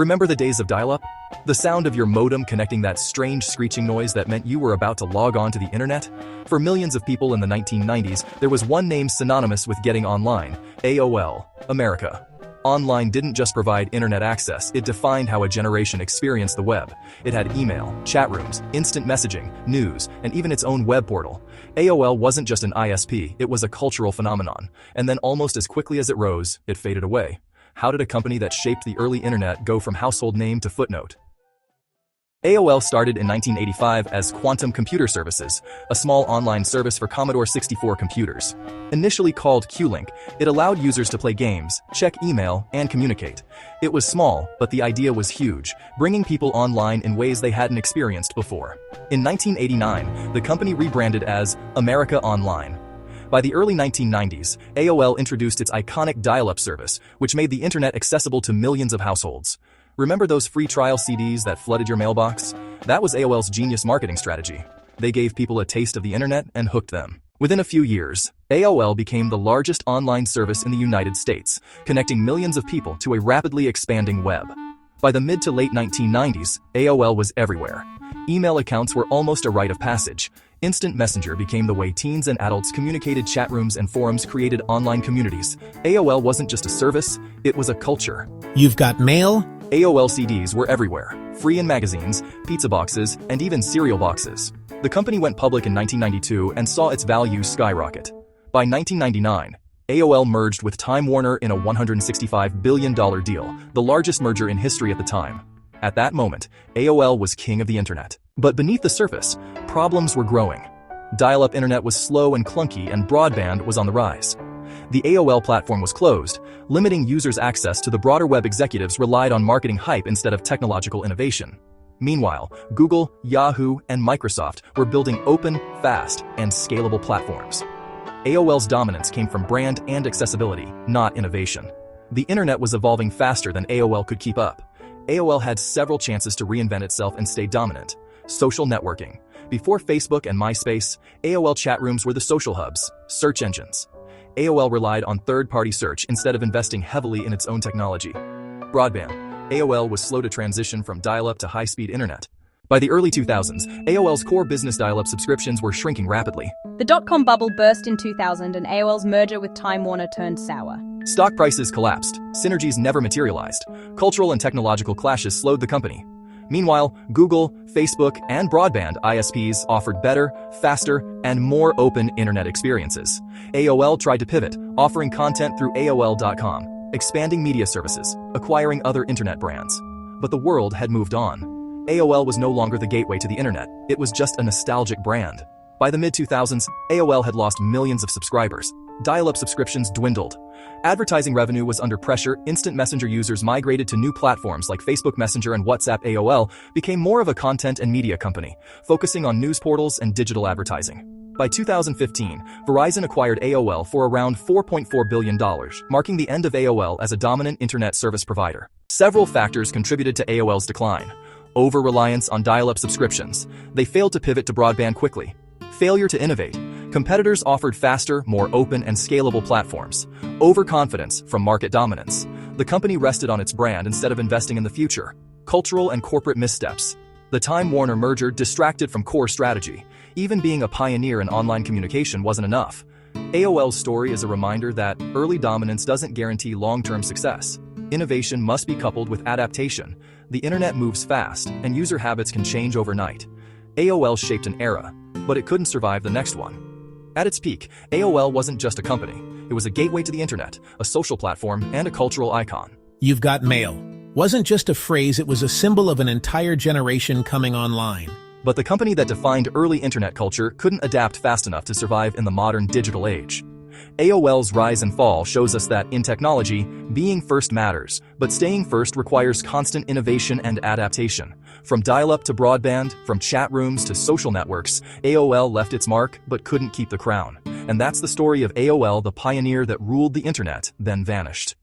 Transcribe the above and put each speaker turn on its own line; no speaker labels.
Remember the days of dial-up? The sound of your modem connecting, that strange screeching noise that meant you were about to log on to the internet? For millions of people in the 1990s, there was one name synonymous with getting online: AOL, America. Online didn't just provide internet access, it defined how a generation experienced the web. It had email, chat rooms, instant messaging, news, and even its own web portal. AOL wasn't just an ISP, it was a cultural phenomenon. And then almost as quickly as it rose, it faded away. How did a company that shaped the early internet go from household name to footnote? AOL started in 1985 as Quantum Computer Services, a small online service for Commodore 64 computers. Initially called Q-Link, it allowed users to play games, check email, and communicate. It was small, but the idea was huge, bringing people online in ways they hadn't experienced before. In 1989, the company rebranded as America Online. By the early 1990s, AOL introduced its iconic dial-up service, which made the internet accessible to millions of households. Remember those free trial CDs that flooded your mailbox? That was AOL's genius marketing strategy. They gave people a taste of the internet and hooked them. Within a few years, AOL became the largest online service in the United States, connecting millions of people to a rapidly expanding web. By the mid to late 1990s, AOL was everywhere. Email accounts were almost a rite of passage. Instant Messenger became the way teens and adults communicated. Chat rooms and forums created online communities. AOL wasn't just a service, it was a culture.
You've got mail?
AOL CDs were everywhere, free in magazines, pizza boxes, and even cereal boxes. The company went public in 1992 and saw its value skyrocket. By 1999, AOL merged with Time Warner in a $165 billion deal, the largest merger in history at the time. At that moment, AOL was king of the internet. But beneath the surface, problems were growing. Dial-up internet was slow and clunky, and broadband was on the rise. The AOL platform was closed, limiting users' access to the broader web. Executives relied on marketing hype instead of technological innovation. Meanwhile, Google, Yahoo, and Microsoft were building open, fast, and scalable platforms. AOL's dominance came from brand and accessibility, not innovation. The internet was evolving faster than AOL could keep up. AOL had several chances to reinvent itself and stay dominant. Social networking. Before Facebook and MySpace, AOL chat rooms were the social hubs, search engines. AOL relied on third-party search instead of investing heavily in its own technology. Broadband. AOL was slow to transition from dial-up to high-speed internet. By the early 2000s, AOL's core business dial-up subscriptions were shrinking rapidly.
The dot-com bubble burst in 2000 and AOL's merger with Time Warner turned sour.
Stock prices collapsed, synergies never materialized, cultural and technological clashes slowed the company. Meanwhile, Google, Facebook, and broadband ISPs offered better, faster, and more open internet experiences. AOL tried to pivot, offering content through AOL.com, expanding media services, acquiring other internet brands. But the world had moved on. AOL was no longer the gateway to the internet, it was just a nostalgic brand. By the mid-2000s, AOL had lost millions of subscribers. Dial-up subscriptions dwindled. Advertising revenue was under pressure. Instant Messenger users migrated to new platforms like Facebook Messenger and WhatsApp. AOL became more of a content and media company, focusing on news portals and digital advertising. By 2015, Verizon acquired AOL for around $4.4 billion, marking the end of AOL as a dominant internet service provider. Several factors contributed to AOL's decline. Over-reliance on dial-up subscriptions. They failed to pivot to broadband quickly. Failure to innovate. Competitors offered faster, more open and scalable platforms. Overconfidence from market dominance. The company rested on its brand instead of investing in the future. Cultural and corporate missteps. The Time Warner merger distracted from core strategy. Even being a pioneer in online communication wasn't enough. AOL's story is a reminder that early dominance doesn't guarantee long-term success. Innovation must be coupled with adaptation. The internet moves fast, and user habits can change overnight. AOL shaped an era, but it couldn't survive the next one. At its peak, AOL wasn't just a company. It was a gateway to the internet, a social platform, and a cultural icon.
You've got mail. Wasn't just a phrase, it was a symbol of an entire generation coming online.
But the company that defined early internet culture couldn't adapt fast enough to survive in the modern digital age. AOL's rise and fall shows us that in technology, being first matters, but staying first requires constant innovation and adaptation. From dial-up to broadband, from chat rooms to social networks, AOL left its mark but couldn't keep the crown. And that's the story of AOL, the pioneer that ruled the internet, then vanished.